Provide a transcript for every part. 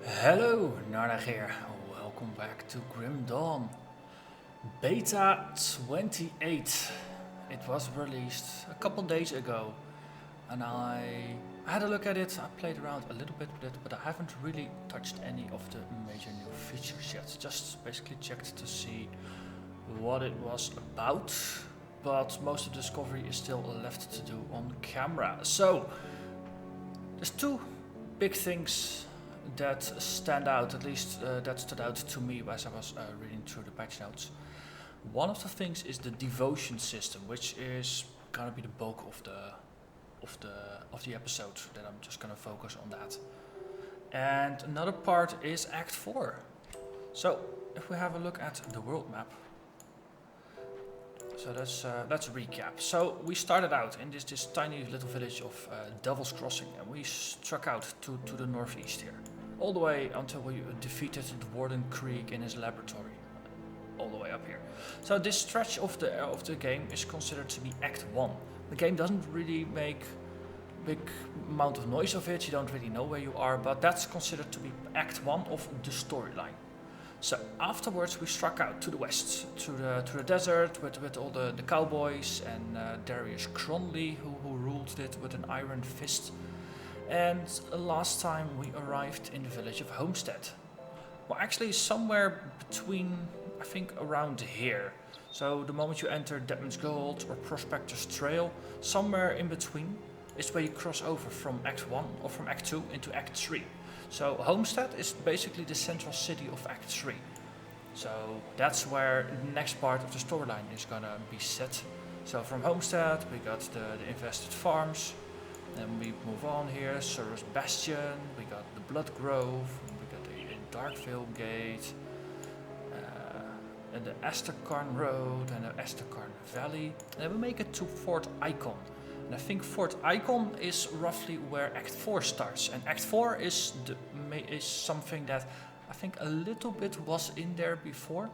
Hello, Narnach here. Welcome back to Grim Dawn. Beta 28. It was released a couple days ago, and I had a look at it. I played around a little bit with it, but I haven't really touched any of the major new features yet. Just basically checked to see what it was about, but most of the discovery is still left to do on camera. So, there's two big things that stand out, at least that stood out to me as I was reading through the patch notes. One of the things is the devotion system, which is gonna be the bulk of the episode. That I'm just gonna focus on that. And another part is Act 4. So if we have a look at the world map. So let's recap. So we started out in this tiny little village of Devil's Crossing, and we struck out to the northeast here, all the way until we defeated the Warden Krieg in his laboratory, all the way up here. So this stretch of the game is considered to be Act 1. The game doesn't really make big amount of noise of it. You don't really know where you are, but that's considered to be Act 1 of the storyline. So afterwards we struck out to the west, to the desert with all the cowboys and Darius Cronley who ruled it with an iron fist. And last time we arrived in the village of Homestead. Well, actually somewhere between, I think around here. So the moment you enter Deadman's Gold or Prospector's Trail, somewhere in between is where you cross over from Act 1 or from Act 2 into Act 3. So Homestead is basically the central city of Act 3. So that's where the next part of the storyline is gonna be set. So from Homestead we got the infested farms, then we move on here, Surus Bastion, we got the Blood Grove, we got the Darkvale Gate, and the Esterkarn Road and the Esterkarn Valley. And then we make it to Fort Icon. And I think Fort Icon is roughly where Act 4 starts. And Act 4 is something that I think a little bit was in there before,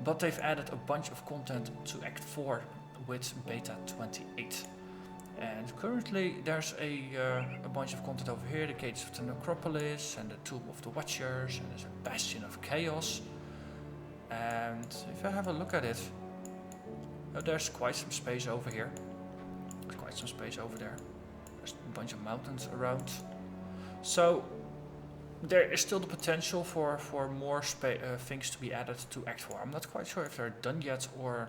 but they've added a bunch of content to Act 4 with Beta 28. And currently there's a bunch of content over here, the Gates of the Necropolis and the Tomb of the Watchers, and there's a Bastion of Chaos. And if I have a look at it, there's quite some space over here. Quite some space over there. There's a bunch of mountains around. So there is still the potential for more things to be added to Act 4. I'm not quite sure if they're done yet or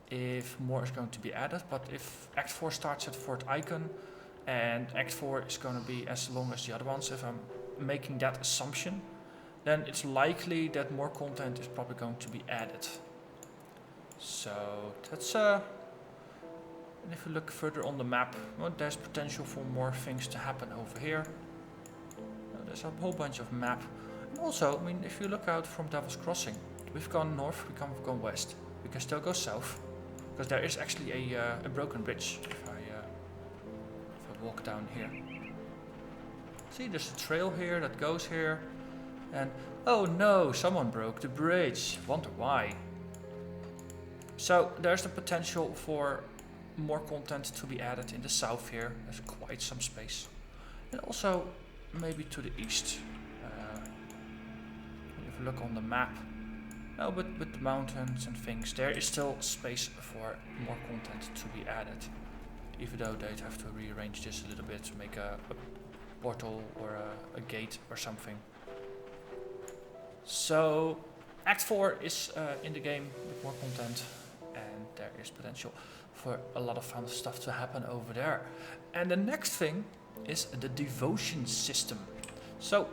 if more is going to be added, but if Act 4 starts at Fort Icon and Act 4 is going to be as long as the other ones, if I'm making that assumption, then it's likely that more content is probably going to be added. So that's and if you look further on the map, well, there's potential for more things to happen over here. There's a whole bunch of map. And also, I mean, if you look out from Devil's Crossing, we've gone north, we've gone west. We can still go south, because there is actually a broken bridge if I walk down here. See, there's a trail here that goes here. And, oh no, someone broke the bridge. Wonder why. So, there's the potential for more content to be added in the south here. There's quite some space. And also maybe to the east. If you look on the map, but with the mountains and things, there is still space for more content to be added. Even though they'd have to rearrange this a little bit to make a portal or a gate or something. So Act 4 is in the game with more content, and there is potential for a lot of fun stuff to happen over there. And the next thing is the devotion system. So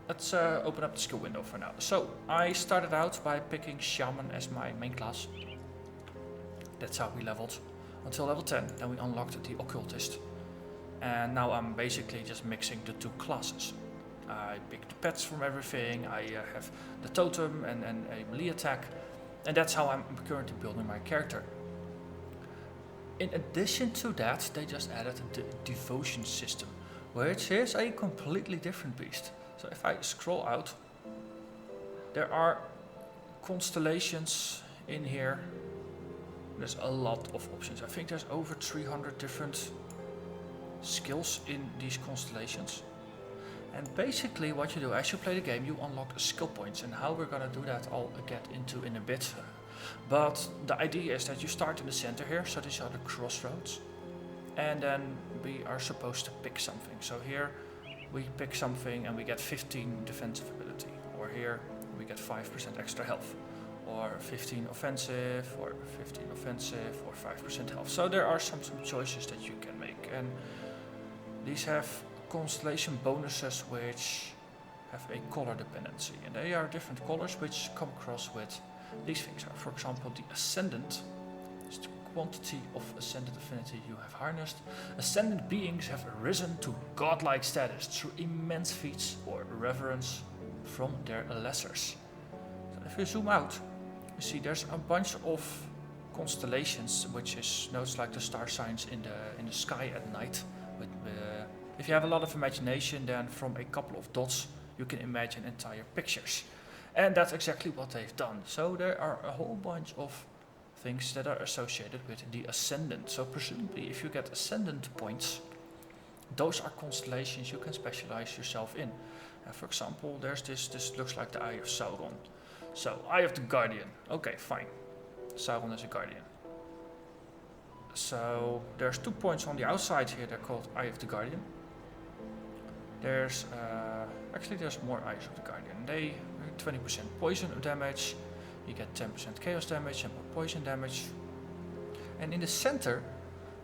let's open up the skill window for now. So I started out by picking Shaman as my main class. That's how we leveled until level 10. Then we unlocked the Occultist. And now I'm basically just mixing the two classes. I pick the pets from everything. I have the totem and a melee attack. And that's how I'm currently building my character. In addition to that, they just added the devotion system, which is a completely different beast. So if I scroll out, there are constellations in here. There's a lot of options. I think there's over 300 different skills in these constellations. And basically what you do as you play the game, you unlock skill points, and how we're gonna do that I'll get into in a bit. But the idea is that you start in the center here, so these are the crossroads, and then we are supposed to pick something. So here we pick something and we get 15 defensive ability, or here we get 5% extra health, or 15 offensive, or 15 offensive, or 5% health. So there are some choices that you can make, and these have constellation bonuses which have a color dependency, and they are different colors which come across with these things. For example, the ascendant is the quantity of ascendant affinity you have harnessed. Ascendant beings have risen to godlike status through immense feats or reverence from their lessers. So if you zoom out, you see there's a bunch of constellations, which is notes like the star signs in the sky at night. If you have a lot of imagination, then from a couple of dots you can imagine entire pictures. And that's exactly what they've done. So there are a whole bunch of things that are associated with the ascendant. So presumably if you get ascendant points, those are constellations you can specialize yourself in. For example, there's this looks like the Eye of Sauron. So, Eye of the Guardian. Okay, fine. Sauron is a guardian. So there's 2 points on the outside here, they're called Eye of the Guardian. There's more Eyes of the Guardian. They 20% poison damage, you get 10% chaos damage and more poison damage. And in the center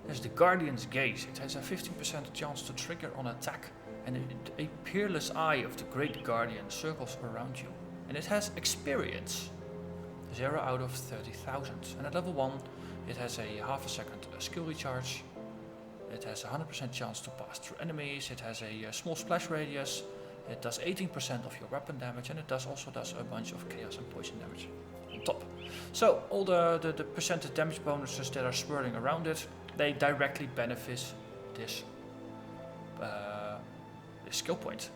there's the Guardian's Gaze. It has a 15% chance to trigger on attack, and a peerless eye of the Great Guardian circles around you. And it has experience, 0 out of 30,000. And at level 1 it has a half a second skill recharge. It has a 100% chance to pass through enemies. It has a small splash radius. It does 18% of your weapon damage, and it also does a bunch of chaos and poison damage on top. So all the percentage damage bonuses that are swirling around it, they directly benefit this skill point.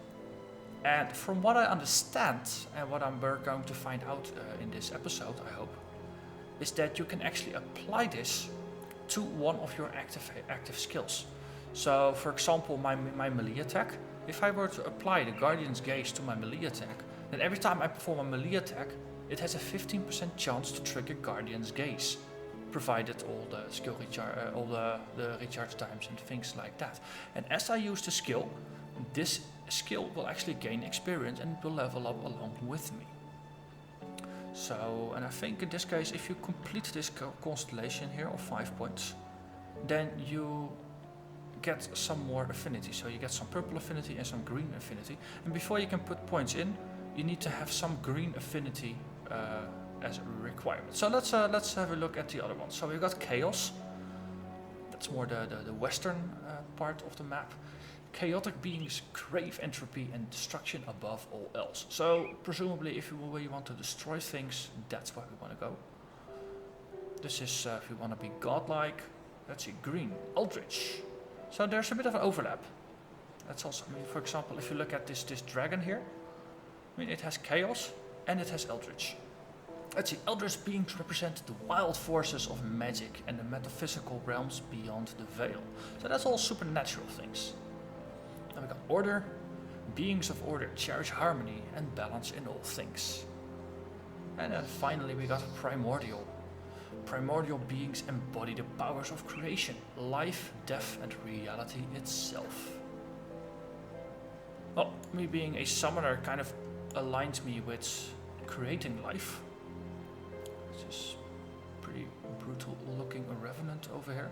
And from what I understand, and what we're going to find out in this episode, I hope, is that you can actually apply this to one of your active skills. So for example, my melee attack, if I were to apply the Guardian's Gaze to my melee attack, then every time I perform a melee attack, it has a 15% chance to trigger Guardian's Gaze, provided all the skill all the recharge times and things like that. And as I use the skill, this skill will actually gain experience and it will level up along with me. So, and I think in this case, if you complete this constellation here of 5 points, then you get some more affinity. So you get some purple affinity and some green affinity. And before you can put points in, you need to have some green affinity as a requirement. So let's have a look at the other ones. So we've got Chaos. That's more the western part of the map. Chaotic beings crave entropy and destruction above all else. So presumably if you want to destroy things, that's where we want to go. This is if you want to be godlike. Let's see, green, Eldritch. So there's a bit of an overlap. That's also, I mean, for example, if you look at this dragon here, I mean, it has chaos and it has Eldritch. Let's see, Eldritch beings represent the wild forces of magic and the metaphysical realms beyond the veil. So that's all supernatural things. Then we got Order. Beings of order cherish harmony and balance in all things. And then finally we got Primordial. Primordial beings embody the powers of creation, life, death, and reality itself. Well, me being a summoner kind of aligns me with creating life. This is pretty brutal looking revenant over here.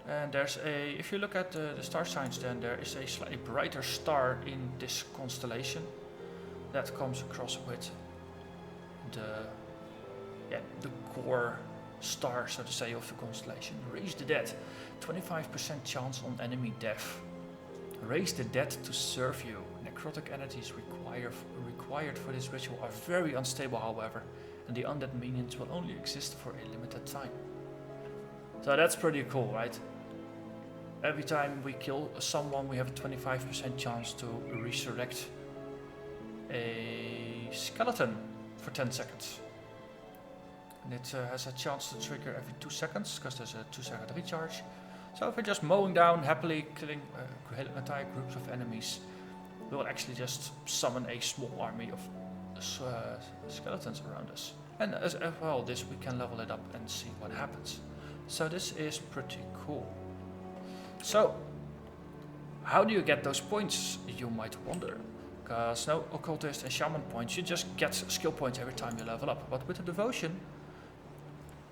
And there's if you look at the star signs, then there is a slightly brighter star in this constellation that comes across with the core star, so to say, of the constellation. Raise the dead, 25% chance on enemy death. Raise the dead to serve you. Necrotic energies required for this ritual are very unstable, however, and the undead minions will only exist for a limited time. So that's pretty cool, right? Every time we kill someone, we have a 25% chance to resurrect a skeleton for 10 seconds. And it has a chance to trigger every 2 seconds, because there's a 2-second recharge. So if we're just mowing down, happily killing entire groups of enemies, we will actually just summon a small army of skeletons around us. And as well, this we can level it up and see what happens. So this is pretty cool. So, how do you get those points, you might wonder? Because no occultist and shaman points, you just get skill points every time you level up. But with the devotion,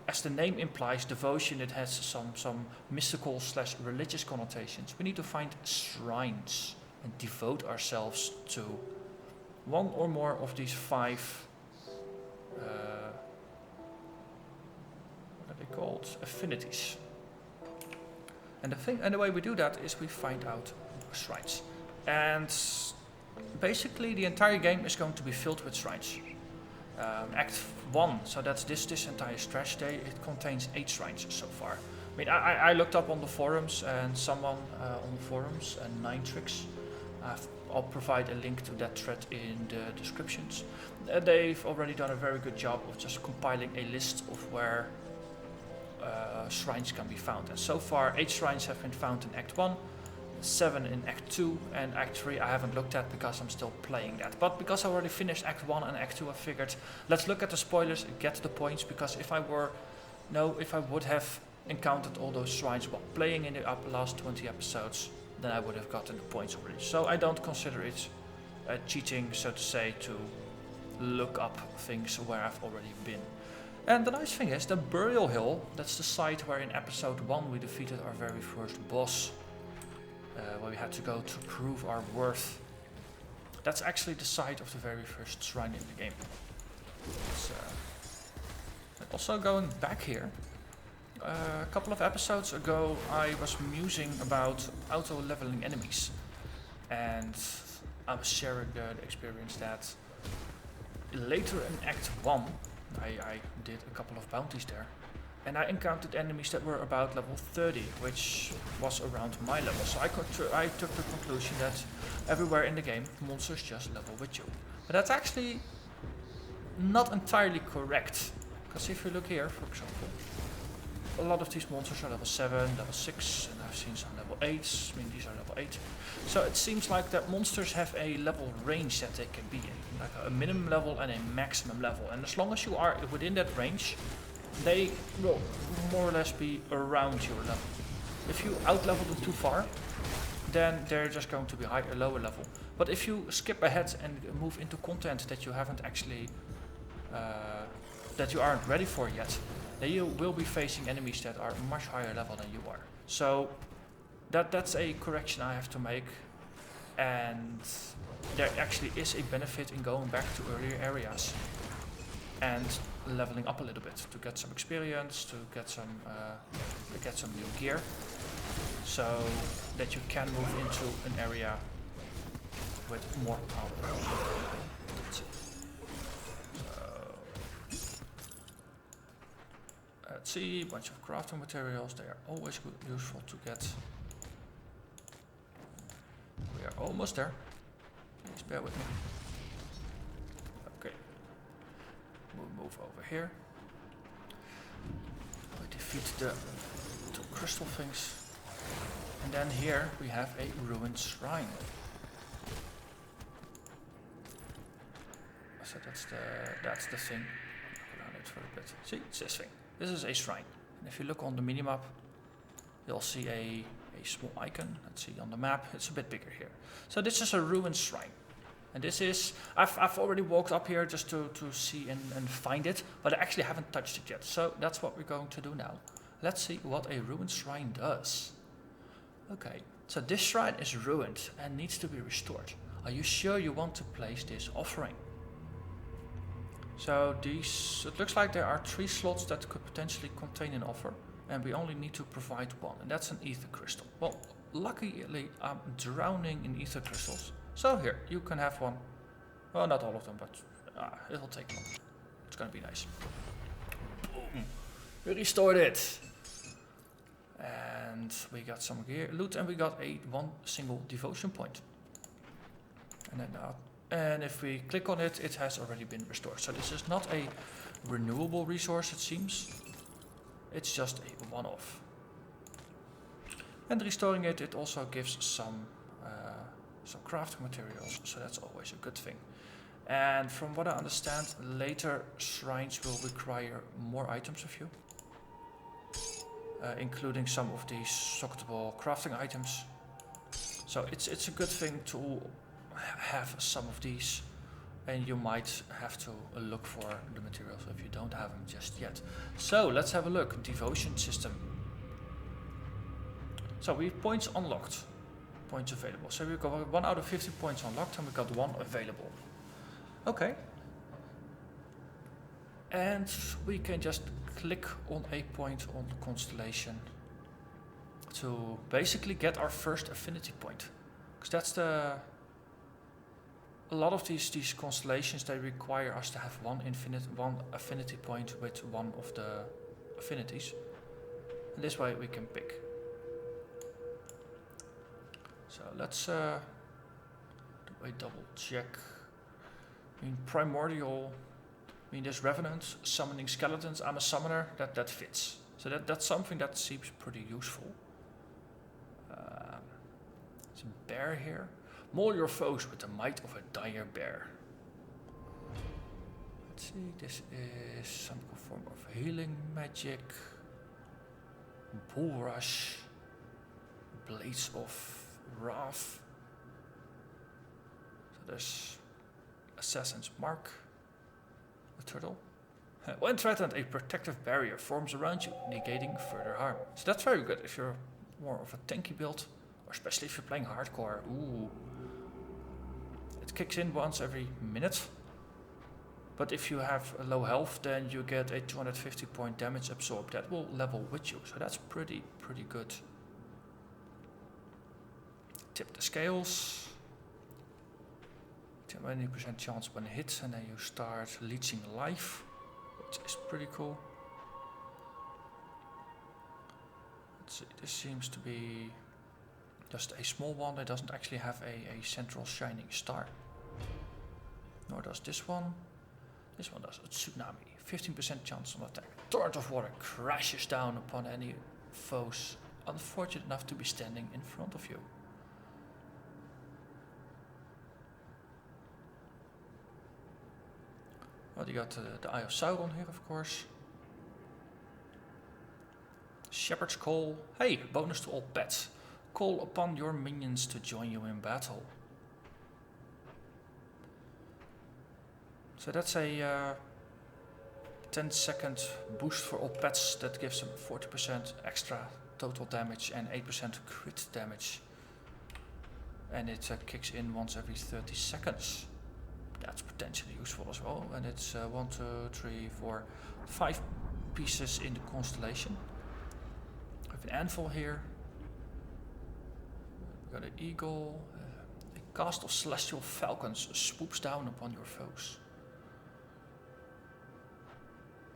as the name implies, devotion, it has some mystical / religious connotations. We need to find shrines and devote ourselves to one or more of these 5 what are they called? Affinities. And the way we do that is we find out shrines. And basically the entire game is going to be filled with shrines. Act 1, so that's this entire stretch day, it contains 8 shrines so far. I mean, I looked up on the forums, and someone on the forums, and Ninetrix, I'll provide a link to that thread in the descriptions. They've already done a very good job of just compiling a list of where shrines can be found. And so far 8 shrines have been found in Act 1, 7 in Act 2, and Act 3 I haven't looked at because I'm still playing that. But because I already finished Act 1 and Act 2, I figured let's look at the spoilers and get the points, because if I would have encountered all those shrines while playing in the last 20 episodes, then I would have gotten the points already. So I don't consider it cheating, so to say, to look up things where I've already been. And the nice thing is, the Burial Hill, that's the site where in episode 1 we defeated our very first boss, where we had to go to prove our worth. That's actually the site of the very first shrine in the game. Also going back here, a couple of episodes ago I was musing about auto-leveling enemies, and I was sharing the experience that later in Act 1 I did a couple of bounties there, and I encountered enemies that were about level 30, which was around my level. So I took the conclusion that everywhere in the game monsters just level with you. But that's actually not entirely correct, because if you look here, for example, a lot of these monsters are level 7, level 6, and I've seen some level 8s. I mean, these are level 8. So it seems like that monsters have a level range that they can be in, like a minimum level and a maximum level. And as long as you are within that range, they will more or less be around your level. If you out-level them too far, then they're just going to be lower level. But if you skip ahead and move into content that you haven't actually, that you aren't ready for yet, then you will be facing enemies that are much higher level than you are. So that's a correction I have to make, and there actually is a benefit in going back to earlier areas and leveling up a little bit to get some experience, to get some new gear, so that you can move into an area with more power. Let's see, a bunch of crafting materials, they are always useful to get. We are almost there, please bear with me. Okay, we'll move over here. We defeat the 2 crystal things. And then here we have a ruined shrine. So that's the thing. Look around it for a bit. See, it's this thing. This is a shrine. And if you look on the minimap, you'll see a small icon. Let's see on the map, it's a bit bigger here. So this is a ruined shrine. And this is, I've already walked up here just to see and find it, but I actually haven't touched it yet. So that's what we're going to do now. Let's see what a ruined shrine does. Okay, so this shrine is ruined and needs to be restored. Are you sure you want to place this offering? So it looks like there are 3 slots that could potentially contain an offer, and we only need to provide 1, and that's an ether crystal. Well, luckily I'm drowning in ether crystals. So here, you can have one. Well, not all of them, but it'll take long. It's gonna be nice. Boom. We restored it. And we got some gear, loot, and we got 1 single devotion point. And then and if we click on it, it has already been restored. So this is not a renewable resource, it seems. It's just a one-off. And restoring it, it also gives some crafting materials, so that's always a good thing. And from what I understand, later shrines will require more items of you, including some of these socketable crafting items. So it's a good thing to have some of these, and you might have to look for the materials if you don't have them just yet. So let's have a look. Devotion system. So we have points unlocked, points available. So we've got 1 out of 50 points unlocked, and we got 1 available. Okay. And we can just click on a point on the constellation to basically get our first affinity point. Because that's a lot of these constellations, they require us to have one affinity point with one of the affinities. And this way we can pick. So let's do a double check. I mean, primordial. I mean, there's revenant, summoning skeletons. I'm a summoner. That fits. So that's something that seems pretty useful. There's a bear here. Maul your foes with the might of a dire bear. Let's see. This is some form of healing magic. Bull rush. Blades of Wrath. So there's Assassin's Mark, a turtle. When threatened, a protective barrier forms around you, negating further harm. So that's very good if you're more of a tanky build, or especially if you're playing hardcore. Ooh. It kicks in once every minute. But if you have a low health, then you get a 250 point damage absorbed. That will level with you, so that's pretty good. Tip the scales. 20% chance when hit, and then you start leeching life, which is pretty cool. Let's see, this seems to be just a small one. It doesn't actually have a central shining star. Nor does this one. This one does a tsunami. 15% chance on attack. Torrent of water crashes down upon any foes unfortunate enough to be standing in front of you. Well, you got the Eye of Sauron here, of course. Shepherd's Call. Hey, bonus to all pets. Call upon your minions to join you in battle. So that's a 10-second boost for all pets that gives them 40% extra total damage and 8% crit damage. And it kicks in once every 30 seconds. That's potentially useful as well. And it's 1, 2, 3, 4, 5 pieces in the constellation. I have an anvil here. We've got an eagle. A cast of celestial falcons swoops down upon your foes.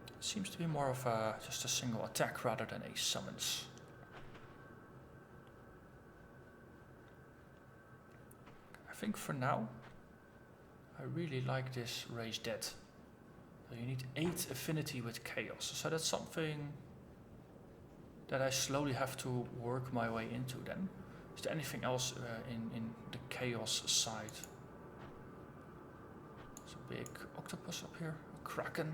It seems to be more of just a single attack rather than a summons. I think for now, I really like this Raise Dead. So you need 8 affinity with chaos. So that's something that I slowly have to work my way into then. Is there anything else in the chaos side? There's a big octopus up here, a kraken.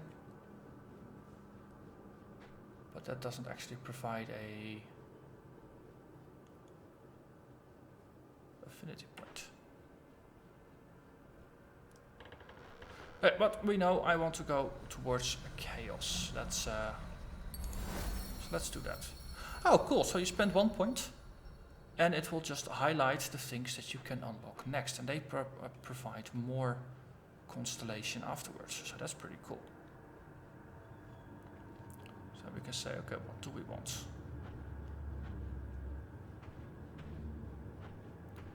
But that doesn't actually provide a affinity point. But we know I want to go towards chaos. So let's do that. Oh, cool. So you spend 1 point, and it will just highlight the things that you can unlock next, and they provide more constellation afterwards. So that's pretty cool. So we can say, okay, what do we want?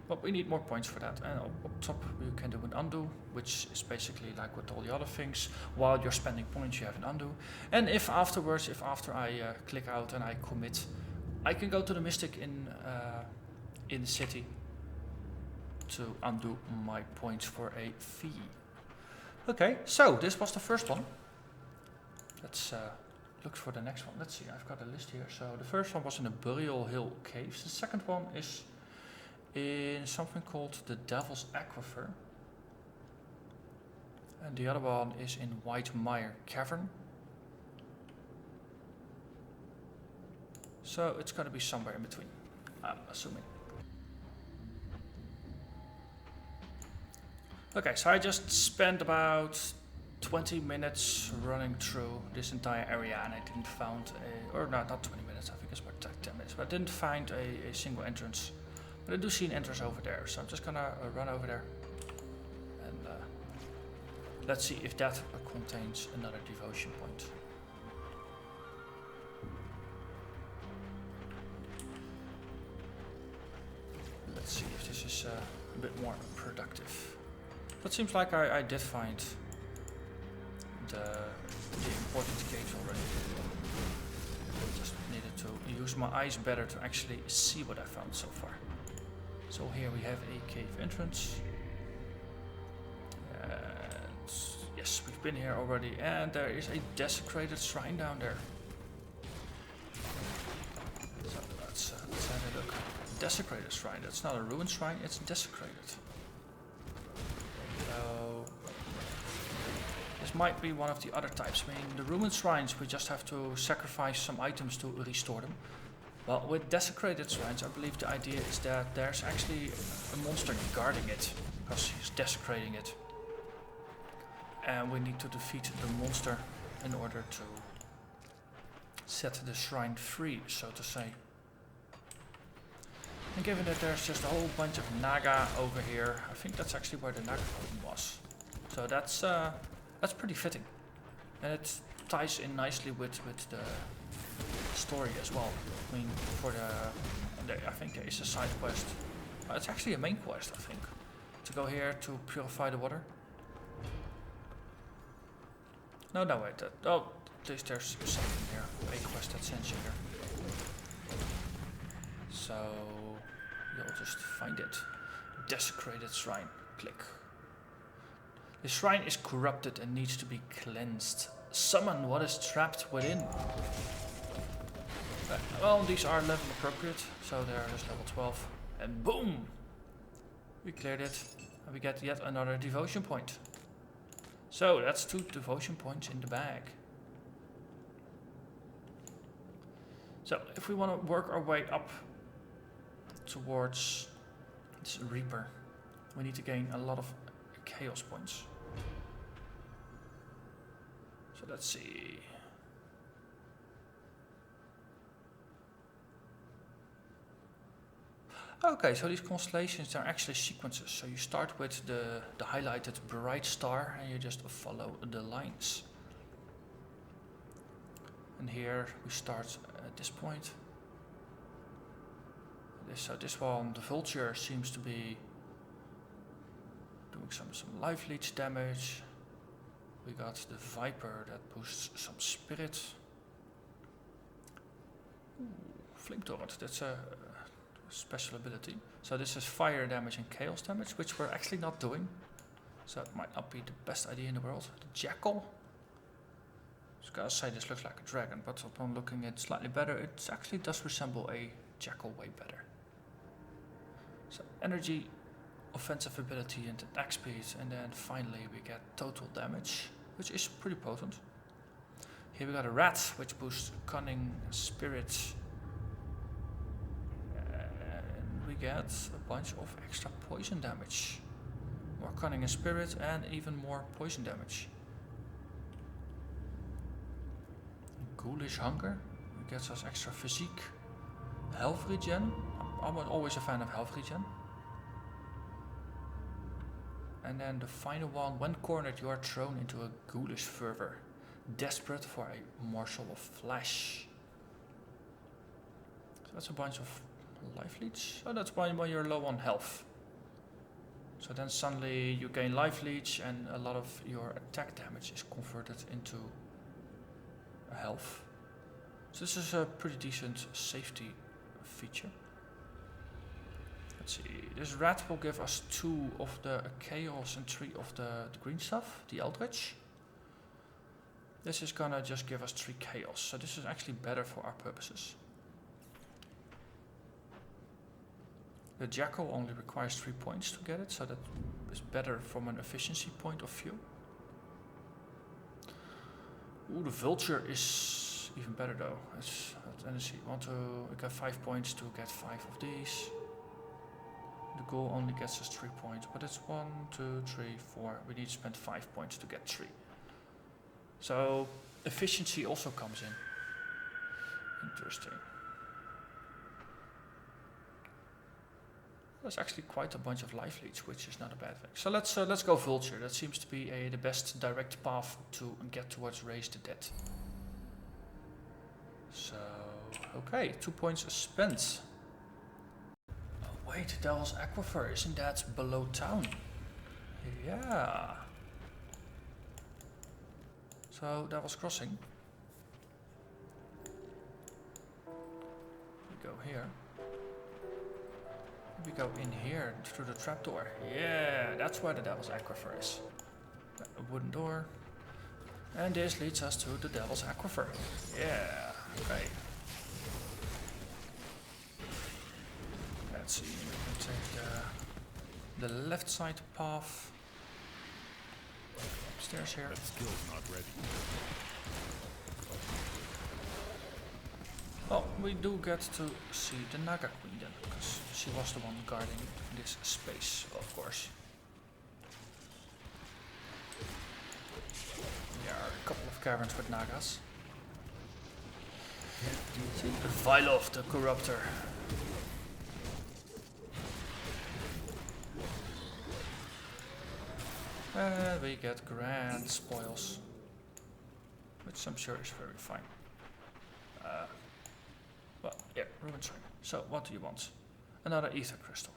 But we need more points for that. And up top you can do an undo, which is basically like with all the other things. While you're spending points, you have an undo. And if afterwards, after I click out and I commit, I can go to the Mystic in the city to undo my points for a fee. Okay, so this was the first one. Let's look for the next one. Let's see, I've got a list here. So the first one was in the Burial Hill Caves. The second one is in something called the Devil's Aquifer. And the other one is in White Mire Cavern. So it's going to be somewhere in between, I'm assuming. Okay, so I just spent about 20 minutes running through this entire area and I didn't find or no, not 20 minutes, I think it's about 10 minutes, but I didn't find a single entrance. But I do see an entrance over there, so I'm just gonna run over there and let's see if that contains another devotion point. Let's see if this is a bit more productive. But seems like I did find the important caves already. Just needed to use my eyes better to actually see what I found so far. So here we have a cave entrance. And yes, we've been here already. And there is a desecrated shrine down there. So let's have a look. Desecrated shrine. That's not a ruined shrine, it's desecrated. So this might be one of the other types. I mean, the ruined shrines, we just have to sacrifice some items to restore them. Well, with desecrated shrines, I believe the idea is that there's actually a monster guarding it, because he's desecrating it. And we need to defeat the monster in order to set the shrine free, so to say. And given that there's just a whole bunch of Naga over here, I think that's actually where the Naga Golem was. So that's pretty fitting. And it ties in nicely with the story as well. I mean, for I think there is a side quest. It's actually a main quest, I think. To go here to purify the water. No, wait. Oh, at least there's something here. A quest that sends you here. So you'll just find it. Desecrated shrine. Click. The shrine is corrupted and needs to be cleansed. Summon what is trapped within. Well, these are level appropriate, so they are just level 12. And boom! We cleared it. And we get yet another devotion point. So that's 2 devotion points in the bag. So if we want to work our way up towards this Reaper, we need to gain a lot of chaos points. So let's see. Okay, so these constellations are actually sequences. So you start with the highlighted bright star and you just follow the lines. And here we start at this point. So this one, the vulture, seems to be doing some life leech damage. We got the viper that boosts some spirit. Ooh, flame torrent, that's a special ability. So this is fire damage and chaos damage, which we're actually not doing. So it might not be the best idea in the world. The jackal. I was gonna say this looks like a dragon, but upon looking at it slightly better, it actually does resemble a jackal way better. So energy, offensive ability and attack speed, and then finally we get total damage, which is pretty potent. Here we got a rat, which boosts cunning, spirit, and we get a bunch of extra poison damage. More cunning and spirit, and even more poison damage. Ghoulish hunger, it gets us extra physique. Health regen, I'm always a fan of health regen. And then the final one, when cornered you are thrown into a ghoulish fervor, desperate for a morsel of flesh. So that's a bunch of life leech. Oh, that's when you're low on health. So then suddenly you gain life leech and a lot of your attack damage is converted into a health. So this is a pretty decent safety feature. Let's see, this rat will give us 2 of the chaos and 3 of the green stuff, the eldritch. this is gonna just give us 3 chaos, so this is actually better for our purposes. The Jackal only requires 3 points to get it, so that is better from an efficiency point of view. Ooh, the Vulture is even better though. Let's see, we got 5 points to get 5 of these. The Ghoul only gets us 3 points, but it's 1, 2, 3, 4. We need to spend 5 points to get 3. So efficiency also comes in. Interesting. There's actually quite a bunch of life leads, which is not a bad thing. So let's go Vulture. That seems to be the best direct path to get towards Raise the Dead. So okay, 2 points spent. Oh wait, Devil's Aquifer, isn't that below town? Yeah. So Devil's Crossing. We go here. We go in here through the trapdoor. Yeah, that's where the Devil's Aquifer is. A wooden door. And this leads us to the Devil's Aquifer. Yeah, okay. Let's see, we can take the left side path. Upstairs here. That skill's not ready. Well, we do get to see the Naga Queen then, because she was the one guarding this space, of course. There are a couple of caverns with Nagas. See, the Vilov, the Corruptor. And we get grand spoils, which I'm sure is very fine. Well, yeah, Ruined Shrine. So, what do you want? Another ether crystal.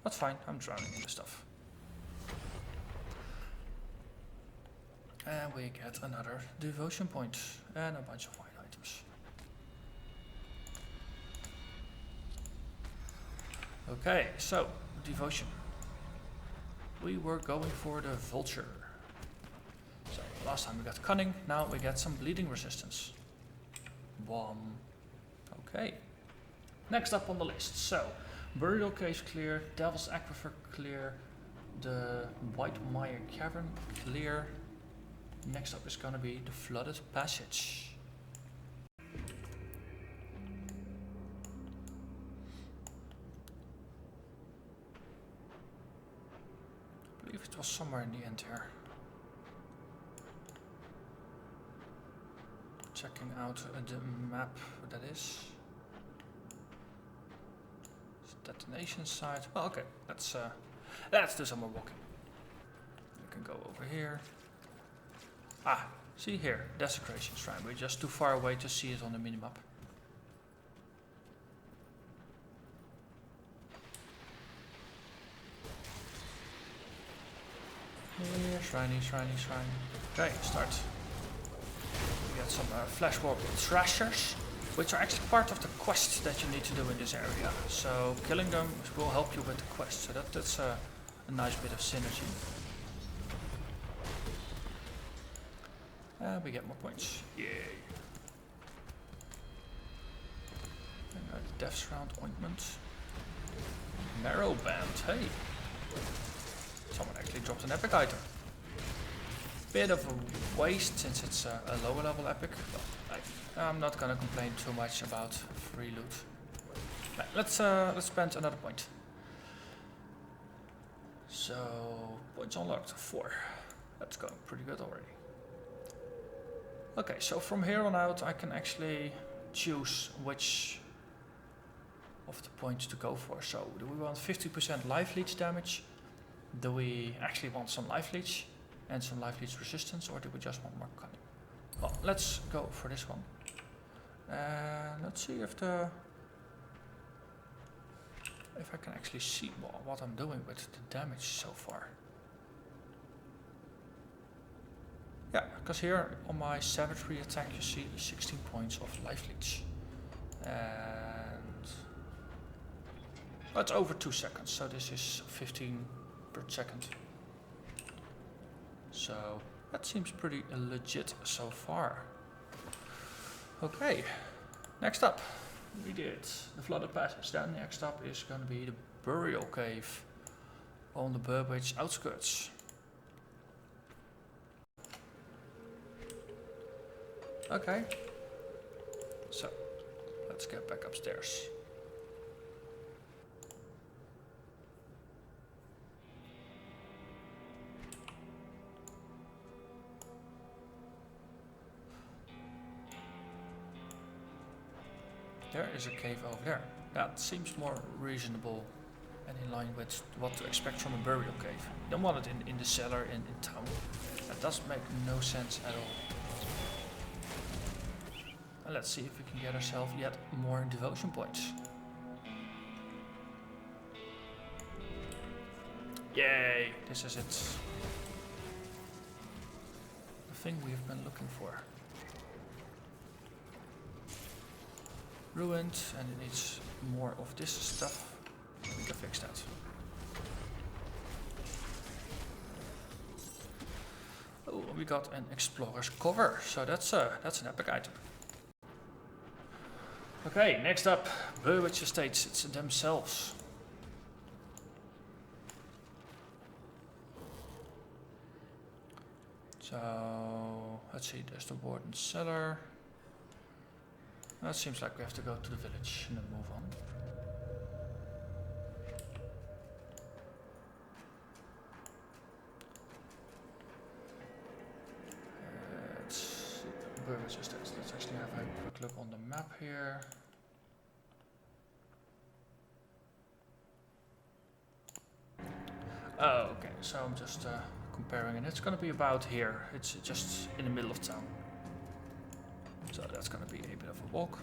That's fine, I'm drowning in the stuff. And we get another devotion point and a bunch of white items. Okay, so, devotion. We were going for the Vulture. So, last time we got Cunning, now we get some bleeding resistance. Okay. Next up on the list. So, Burial Cave clear, Devil's Aquifer clear, the White Mire Cavern clear. Next up is gonna be the Flooded Passage. I believe it was somewhere in the end here. Checking out the map, that is. Detonation site. Well, okay, let's do some more walking. We can go over here. Ah, see here, Desecration Shrine. We're just too far away to see it on the minimap. Here, shriney, shriney, shrine. Okay, start. We get some Flash Warp Thrashers, which are actually part of the quest that you need to do in this area. So killing them will help you with the quest. So that's a nice bit of synergy. And we get more points. Yay. And Death's Round Ointment. Marrow Band. Hey. Someone actually dropped an epic item. Bit of a waste since it's a lower level epic. But I'm not gonna complain too much about free loot. Right, let's spend another point. So points unlocked 4. That's going pretty good already. Okay, so from here on out I can actually choose which of the points to go for. So do we want 50% life leech damage? Do we actually want some life leech and some life leech resistance, or do we just want more cunning? Well, let's go for this one. And let's see if I can actually see what I'm doing with the damage so far. Yeah, because here on my savagery attack you see 16 points of life leech. And it's over 2 seconds, so this is 15 per second. So That seems pretty legit so far. Okay, next up, we did the flooded passage. Then next up is going to be the burial cave on the Burbage outskirts. Okay, so let's get back upstairs. There is a cave over there. That seems more reasonable and in line with what to expect from a burial cave. You don't want it in the cellar in town. That does make no sense at all. And let's see if we can get ourselves yet more devotion points. Yay! This is it. The thing we've been looking for. Ruined, and it needs more of this stuff. We can fix that. Oh, we got an explorer's cover, so that's an epic item. Okay, next up, Burbage Estates. It's themselves. So let's see. There's the Warden's Cellar. That seems like we have to go to the village and then move on. Let's see, Burbage Estates. Let's actually have a quick look on the map here. Oh, okay, so I'm just comparing, and it's going to be about here. It's just in the middle of town. So that's going to be a bit of a walk.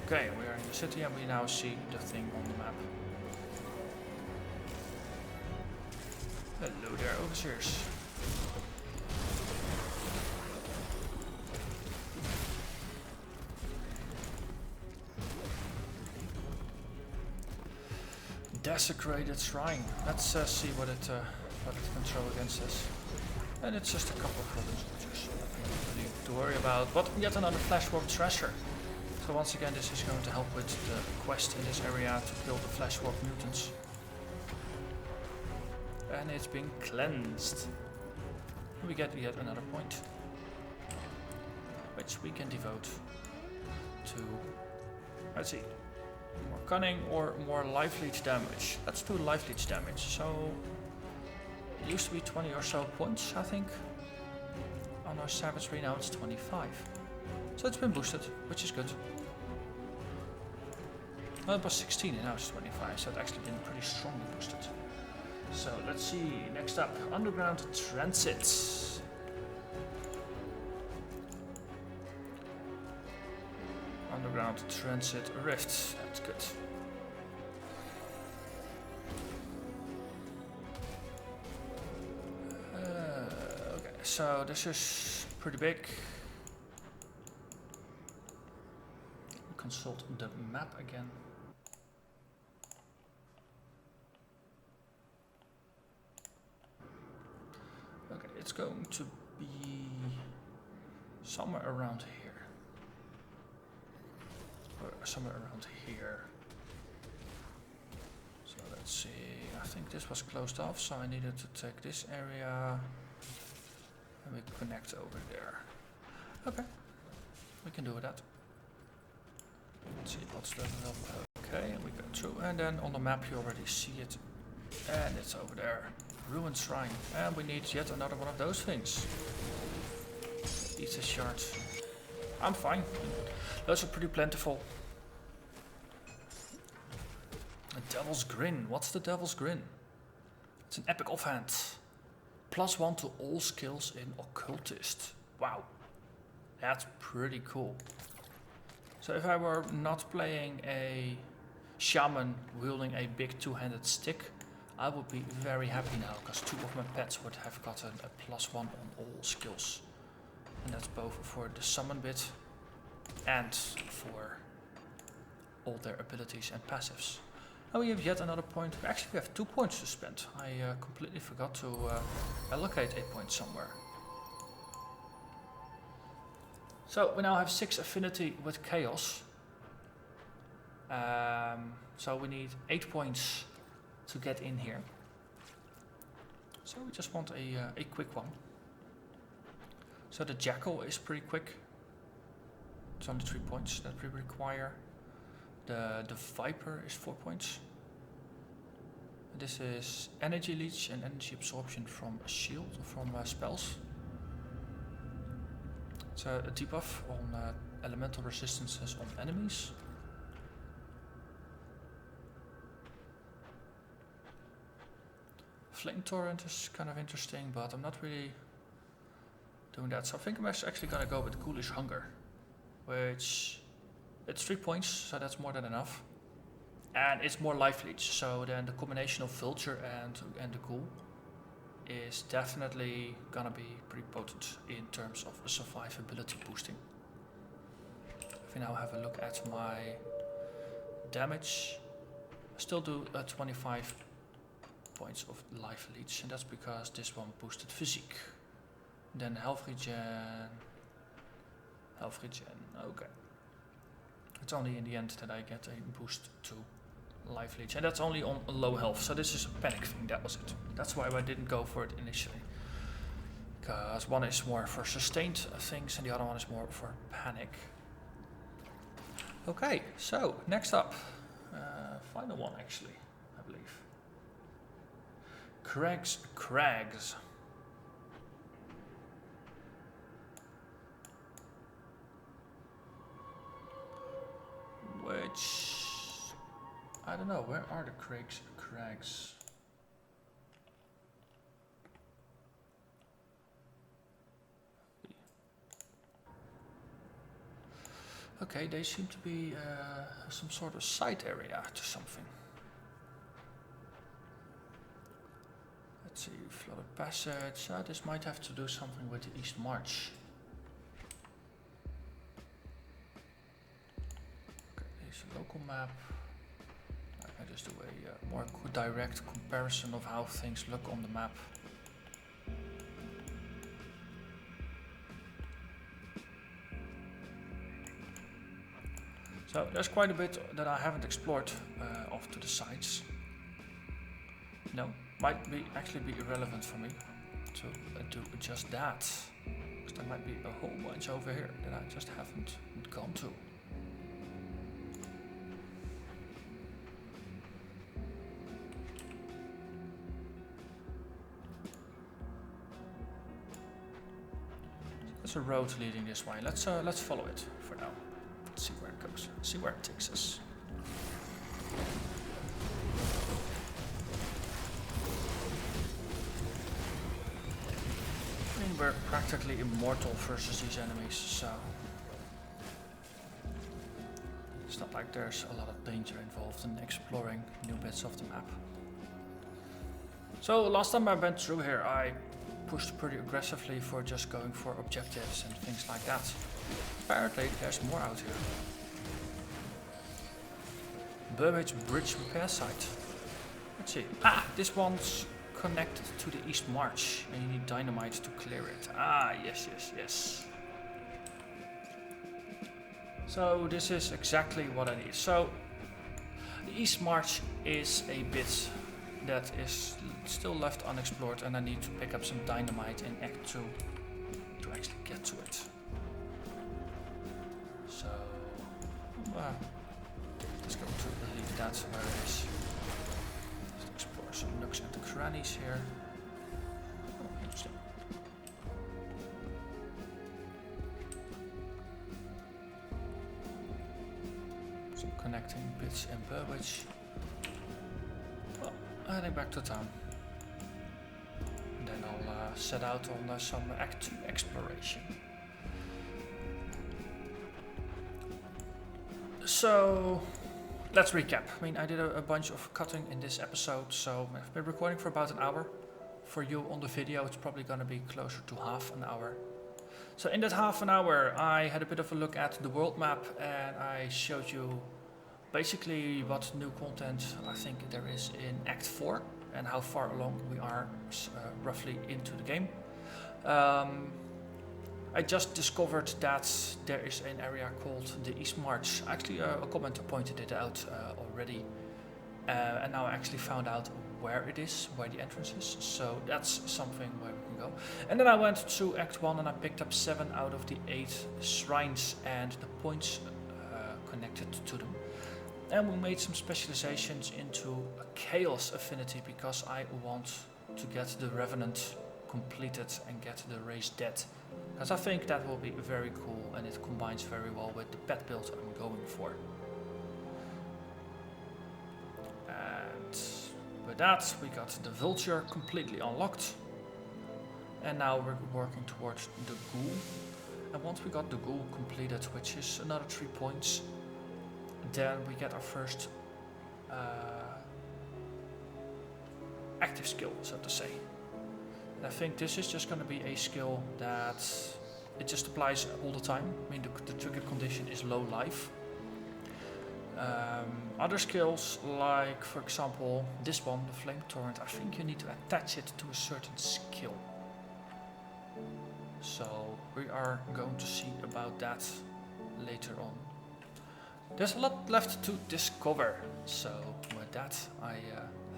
Okay, we are in the city and we now see the thing on the map. Hello there, overseers. Desecrated shrine. Let's see what it can throw against us. And it's just a couple of golden soldiers. Nothing really to worry about. But yet another Fleshwarp treasure. So once again, this is going to help with the quest in this area to kill the Fleshwarp mutants. And it's been cleansed. And we get yet another point, which we can devote to, let's see, more cunning or more life leech damage. Let's do life leech damage. So it used to be 20 or so points, I think, on our savagery. Now it's 25. So it's been boosted, which is good. Well, it was 16 and now it's 25, so it's actually been pretty strongly boosted. So let's see, next up, underground transit. Underground transit rift, that's good. Okay, so this is pretty big. Consult the map again. Okay, it's going to be somewhere around here. Or somewhere around here. So let's see. I think this was closed off, so I needed to take this area and we connect over there. Okay, we can do that. Let's see what's the level. Okay, and we go through, and then on the map you already see it, and it's over there. Ruined Shrine, and we need yet another one of those things. Eats a shard. I'm fine. Those are pretty plentiful. A Devil's Grin. What's the Devil's Grin? It's an epic offhand. +1 to all skills in Occultist. Wow, that's pretty cool. So if I were not playing a shaman wielding a big two-handed stick, I would be very happy now, because 2 of my pets would have gotten a +1 on all skills. And that's both for the summon bit and for all their abilities and passives. Oh, we have yet another point. Actually, we have 2 points to spend. I completely forgot to allocate a point somewhere. So we now have 6 affinity with chaos. So we need 8 points to get in here. So we just want a quick one. So the jackal is pretty quick. It's only 3 points that we require. The viper is 4 points. This is energy leech and energy absorption from a shield, from spells. It's a debuff on elemental resistances on enemies. Flame torrent is kind of interesting, but I'm not really doing that. So I think I'm actually gonna go with ghoulish hunger, which it's 3 points, so that's more than enough. And it's more life leech, so then the combination of vulture and the ghoul is definitely gonna be pretty potent in terms of survivability boosting. If we now have a look at my damage, I still do 25 points of life leech, and that's because this one boosted physique. Then health regen, okay. It's only in the end that I get a boost to life leech, and that's only on low health, so this is a panic thing, that was it. That's why I didn't go for it initially. Because one is more for sustained things and the other one is more for panic. Okay, so next up, final one actually, I believe. Crags. Which, I don't know, where are the crags? Okay, they seem to be some sort of side area to something. Let's see, flooded passage. This might have to do something with the East March. Okay, here's a local map. I just do a more direct comparison of how things look on the map. So there's quite a bit that I haven't explored off to the sides. No, might actually be irrelevant for me to do just that. Because there might be a whole bunch over here that I just haven't gone to. There's a road leading this way. Let's follow it for now. Let's see where it goes. See where it takes us. I mean, we're practically immortal versus these enemies, so it's not like there's a lot of danger involved in exploring new bits of the map. So last time I went through here, I pushed pretty aggressively for just going for objectives and things like that. Apparently there's more out here. Burbage Bridge repair site. Let's see. This one's connected to the East March and you need dynamite to clear it. Yes. So this is exactly what I need. So the East March is a bit that is still left unexplored and I need to pick up some dynamite in Act 2 to actually get to it. So let's go to leave that where it is. Let's explore some nooks and crannies here. Oh, interesting. Some connecting bits and Burbage. Well, heading back to town. And then I'll set out on some Act 2 exploration. So let's recap. I mean, I did a bunch of cutting in this episode, so I've been recording for about an hour. For you on the video, it's probably going to be closer to half an hour. So in that half an hour, I had a bit of a look at the world map and I showed you basically what new content I think there is in Act 4 and how far along we are roughly into the game. I just discovered that there is an area called the East March. Actually, a commenter pointed it out already, and now I actually found out where it is, where the entrance is. So that's something where we can go. And then I went to Act 1 and I picked up 7 out of the 8 shrines and the points connected to them. And we made some specializations into a Chaos affinity because I want to get the Revenant completed and get the Race Dead. Because I think that will be very cool and it combines very well with the pet build I'm going for. And with that we got the Vulture completely unlocked. And now we're working towards the Ghoul. And once we got the Ghoul completed, which is another 3 points, then we get our first active skill, so to say. And I think this is just going to be a skill that it just applies all the time. I mean, the trigger condition is low life. Other skills, like for example this one, the Flame Torrent, I think you need to attach it to a certain skill. So we are going to see about that later on. There's a lot left to discover, so with that I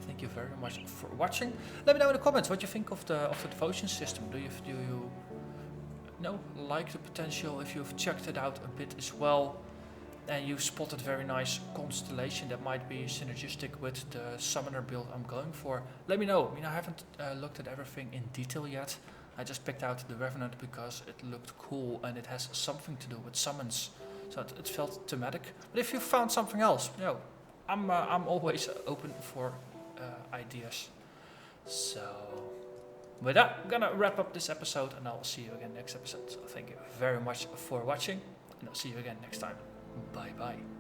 thank you very much for watching. Let me know in the comments what you think of the devotion system. Do you like the potential? If you've checked it out a bit as well and you've spotted very nice constellation that might be synergistic with the summoner build I'm going for, let me know. I mean, I haven't looked at everything in detail yet. I just picked out the Revenant because it looked cool and it has something to do with summons. So it felt thematic. But if you found something else, I'm always open for ideas. So with that, I'm gonna wrap up this episode and I'll see you again next episode. So thank you very much for watching and I'll see you again next time. Bye bye.